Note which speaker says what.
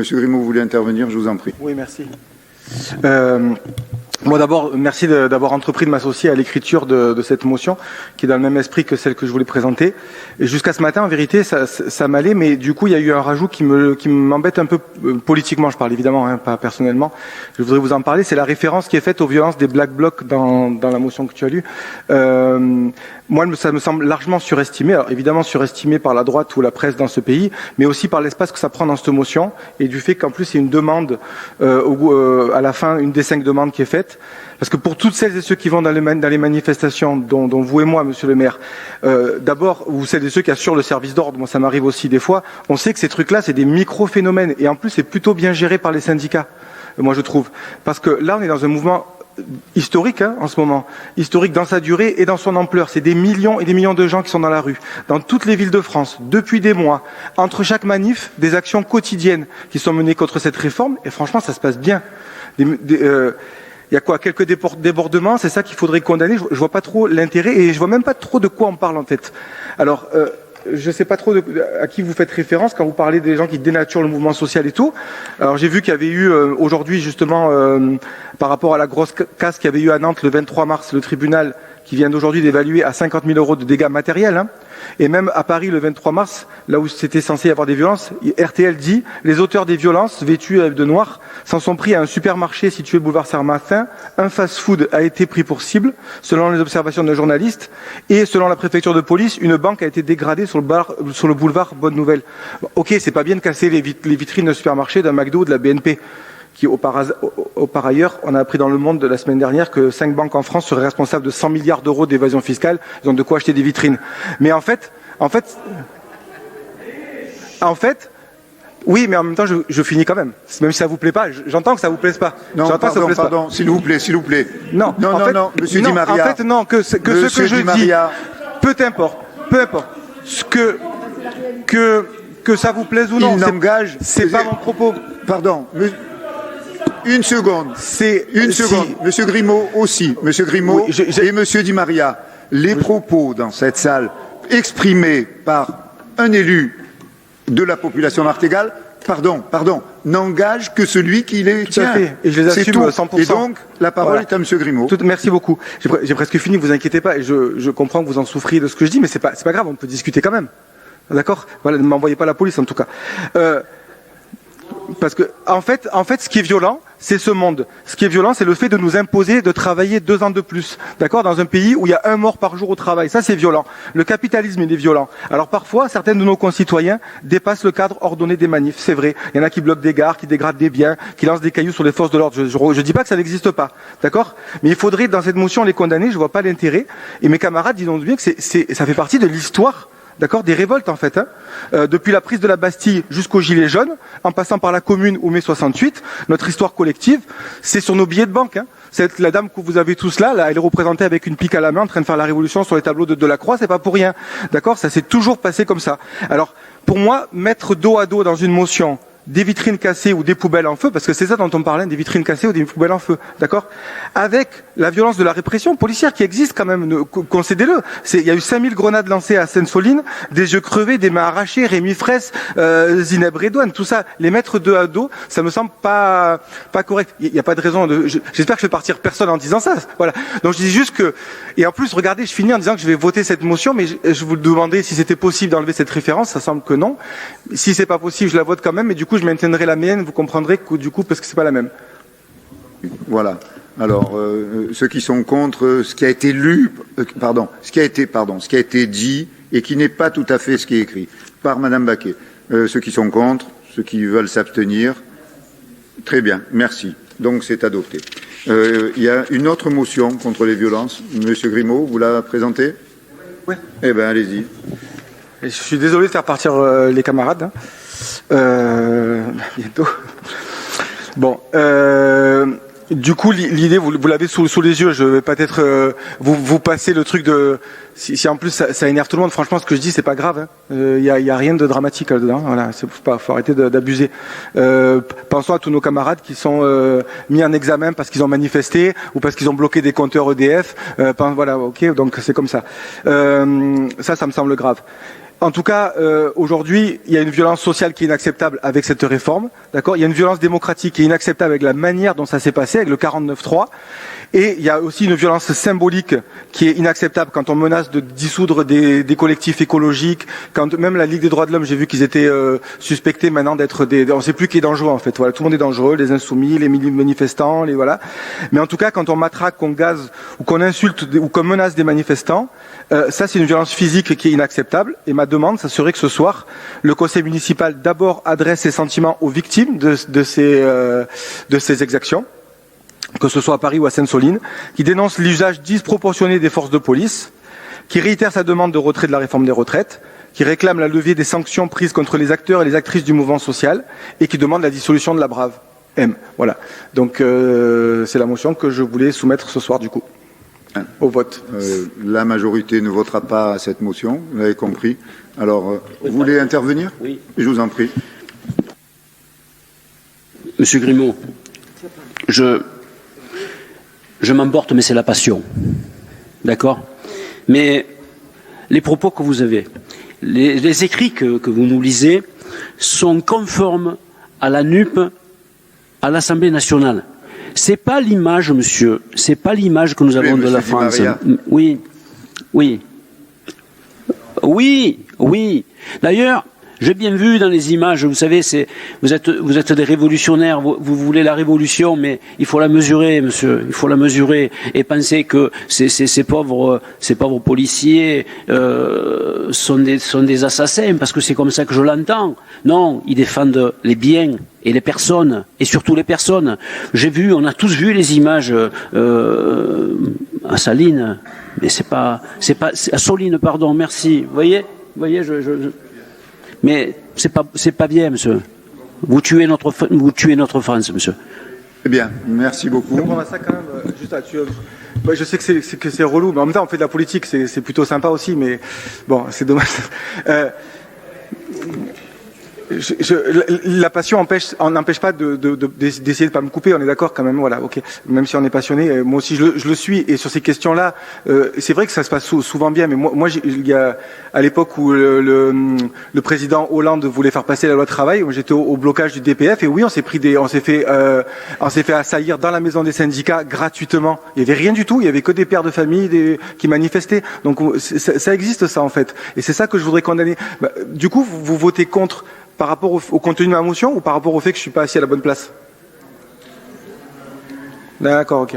Speaker 1: Monsieur Grimaud, vous voulez intervenir, je vous en prie.
Speaker 2: Oui, merci. Moi d'abord, merci d'avoir entrepris de m'associer à l'écriture de cette motion, qui est dans le même esprit que celle que je voulais présenter. Et jusqu'à ce matin, en vérité, ça m'allait, mais du coup, il y a eu un rajout qui m'embête un peu politiquement, je parle évidemment, hein, pas personnellement. Je voudrais vous en parler, c'est la référence qui est faite aux violences des Black Blocs dans la motion que tu as lue. Moi, ça me semble largement surestimé, alors évidemment surestimé par la droite ou la presse dans ce pays, mais aussi par l'espace que ça prend dans cette motion, et du fait qu'en plus, c'est une demande, à la fin, une des 5 demandes qui est faite. Parce que pour toutes celles et ceux qui vont dans les manifestations, dont vous et moi, monsieur le maire, d'abord, ou celles et ceux qui assurent le service d'ordre, moi ça m'arrive aussi des fois, on sait que ces trucs-là, c'est des micro-phénomènes, et en plus, c'est plutôt bien géré par les syndicats, moi je trouve. Parce que là, on est dans un mouvement historique en ce moment, historique dans sa durée et dans son ampleur. C'est des millions et des millions de gens qui sont dans la rue, dans toutes les villes de France, depuis des mois. Entre chaque manif, des actions quotidiennes qui sont menées contre cette réforme, et franchement, ça se passe bien. Il y a quoi, quelques débordements, c'est ça qu'il faudrait condamner. Je vois pas trop l'intérêt et je vois même pas trop de quoi on parle en fait. Alors, je sais pas trop à qui vous faites référence quand vous parlez des gens qui dénaturent le mouvement social et tout. Alors j'ai vu qu'il y avait eu aujourd'hui justement par rapport à la grosse casse qu'il y avait eu à Nantes le 23 mars, le tribunal qui vient d'aujourd'hui d'évaluer à 50 000 € de dégâts matériels. Hein. Et même à Paris le 23 mars, là où c'était censé y avoir des violences, RTL dit les auteurs des violences vêtus de noir s'en sont pris à un supermarché situé boulevard Saint-Martin. Un fast-food a été pris pour cible, selon les observations d'un journaliste. Et selon la préfecture de police, une banque a été dégradée sur le boulevard Bonne Nouvelle. Ok, c'est pas bien de casser les vitrines d'un supermarché, d'un McDo ou de la BNP. Qui, par ailleurs, on a appris dans Le Monde de la semaine dernière que 5 banques en France seraient responsables de 100 milliards d'euros d'évasion fiscale. Ils ont de quoi acheter des vitrines. Mais en fait, oui, mais en même temps, je finis quand même. Même si ça vous plaît pas, j'entends que ça vous plaise pas.
Speaker 1: Non, pardon, s'il vous plaît.
Speaker 2: Non,
Speaker 1: monsieur Di Maria.
Speaker 2: En fait, non, que ce que je dis, peu importe, que ça vous plaise ou non, c'est pas mon propos.
Speaker 1: Pardon, une seconde. Monsieur Grimaud aussi. Monsieur Grimaud et Monsieur Di Maria. Les propos dans cette salle exprimés par un élu de la population martégale, n'engagent que celui qui les tient.
Speaker 2: Tout à fait. Et je les assume 100%.
Speaker 1: Et donc, la parole est à Monsieur Grimaud.
Speaker 2: Merci beaucoup. J'ai presque fini, vous inquiétez pas. Et je comprends que vous en souffriez de ce que je dis, mais c'est pas grave, on peut discuter quand même. D'accord ? Voilà, ne m'envoyez pas la police en tout cas. Parce que, en fait, ce qui est violent, c'est ce monde. Ce qui est violent, c'est le fait de nous imposer de travailler 2 ans de plus. D'accord ? Dans un pays où il y a 1 mort par jour au travail. Ça, c'est violent. Le capitalisme, il est violent. Alors parfois, certains de nos concitoyens dépassent le cadre ordonné des manifs. C'est vrai. Il y en a qui bloquent des gares, qui dégradent des biens, qui lancent des cailloux sur les forces de l'ordre. Je dis pas que ça n'existe pas. D'accord ? Mais il faudrait, dans cette motion, les condamner. Je vois pas l'intérêt. Et mes camarades disent bien que ça fait partie de l'histoire. D'accord, des révoltes en fait. Depuis la prise de la Bastille jusqu'aux Gilets jaunes, en passant par la Commune ou mai 68, notre histoire collective, c'est sur nos billets de banque. La dame que vous avez tous là, elle est représentée avec une pique à la main en train de faire la révolution sur les tableaux de Delacroix, c'est pas pour rien. D'accord, ça s'est toujours passé comme ça. Alors, pour moi, mettre dos à dos dans une motion des vitrines cassées ou des poubelles en feu, parce que c'est ça dont on parlait, des vitrines cassées ou des poubelles en feu, d'accord ? Avec la violence de la répression policière qui existe quand même, concédez-le. Il y a eu 5000 grenades lancées à Sainte-Soline, des yeux crevés, des mains arrachées, Rémi Fraisse, Zineb Redouane, tout ça, les mettre dos à dos, ça me semble pas correct. Il n'y a pas de raison j'espère que je fais partir personne en disant ça, voilà. Donc je dis juste que, et en plus, regardez, je finis en disant que je vais voter cette motion, mais je vous demandais si c'était possible d'enlever cette référence, ça semble que non. Si c'est pas possible, je la vote quand même, mais du coup, je maintiendrai la mienne, vous comprendrez que du coup, parce que c'est pas la même.
Speaker 1: Voilà. Alors, ceux qui sont contre ce qui a été ce qui a été dit et qui n'est pas tout à fait ce qui est écrit par Madame Baquet. Ceux qui sont contre, ceux qui veulent s'abstenir. Très bien, merci. Donc c'est adopté. Il y a une autre motion contre les violences. Monsieur Grimaud, vous la présentez ?
Speaker 2: Oui.
Speaker 1: Eh bien, allez-y.
Speaker 2: Je suis désolé de faire partir les camarades. Bientôt. Bon. Du coup, l'idée, vous l'avez sous les yeux. Je vais peut-être vous passer le truc de. Si en plus ça énerve tout le monde, franchement, ce que je dis, c'est pas grave. Il y a rien de dramatique là-dedans. Voilà, faut arrêter d'abuser. Pensons à tous nos camarades qui sont mis en examen parce qu'ils ont manifesté ou parce qu'ils ont bloqué des compteurs EDF. Voilà, ok. Donc c'est comme ça. Ça me semble grave. En tout cas, aujourd'hui, il y a une violence sociale qui est inacceptable avec cette réforme, d'accord. Il y a une violence démocratique qui est inacceptable avec la manière dont ça s'est passé, avec le 49-3. Et il y a aussi une violence symbolique qui est inacceptable quand on menace de dissoudre des collectifs écologiques, quand même la Ligue des droits de l'homme, j'ai vu qu'ils étaient suspectés maintenant d'être on ne sait plus qui est dangereux en fait. Voilà, tout le monde est dangereux, les insoumis, les manifestants, les voilà. Mais en tout cas, quand on matraque, qu'on gaze ou qu'on insulte ou qu'on menace des manifestants, ça c'est une violence physique qui est inacceptable. Et ma demande, ça serait que ce soir, le conseil municipal d'abord adresse ses sentiments aux victimes de ces exactions, que ce soit à Paris ou à Sainte-Soline, qui dénonce l'usage disproportionné des forces de police, qui réitère sa demande de retrait de la réforme des retraites, qui réclame la levée des sanctions prises contre les acteurs et les actrices du mouvement social, et qui demande la dissolution de la Brave M. Voilà. Donc c'est la motion que je voulais soumettre ce soir du coup au vote.
Speaker 1: La majorité ne votera pas cette motion, vous l'avez compris. Alors, vous voulez intervenir?
Speaker 3: Oui.
Speaker 1: Je vous en prie.
Speaker 3: Monsieur Grimaud, je m'emporte, mais c'est la passion. D'accord? Mais les propos que vous avez, les écrits que vous nous lisez sont conformes à la NUP, à l'Assemblée nationale. C'est pas l'image, monsieur, c'est pas l'image que nous avons de la France. Oui, oui. Oui, oui. D'ailleurs, j'ai bien vu dans les images, vous savez, vous êtes des révolutionnaires, vous voulez la révolution, mais il faut la mesurer, monsieur, il faut la mesurer. Et penser que ces pauvres policiers sont des assassins, parce que c'est comme ça que je l'entends. Non, ils défendent les biens et les personnes, et surtout les personnes. On a tous vu les images à Saline, mais c'est pas à Soline, pardon, merci. Vous voyez, mais c'est pas bien, monsieur. Vous tuez notre France, monsieur.
Speaker 1: Eh bien, merci beaucoup.
Speaker 2: Donc on a ça quand même, juste là-dessus. Je sais que c'est relou, mais en même temps on fait de la politique, c'est plutôt sympa aussi, mais bon, c'est dommage. La passion n'empêche pas d'essayer de pas me couper, on est d'accord quand même, voilà, ok. Même si on est passionné, moi aussi je le suis, et sur ces questions-là, c'est vrai que ça se passe souvent bien, mais moi il y a, à l'époque où le président Hollande voulait faire passer la loi travail, j'étais au blocage du DPF, et oui, on s'est fait assaillir dans la maison des syndicats gratuitement. Il y avait rien du tout, il y avait que des pères de famille qui manifestaient. Donc ça existe ça en fait, et c'est ça que je voudrais condamner. Du coup, vous votez contre par rapport au contenu de ma motion ou par rapport au fait que je suis pas assis à la bonne place? D'accord, ok.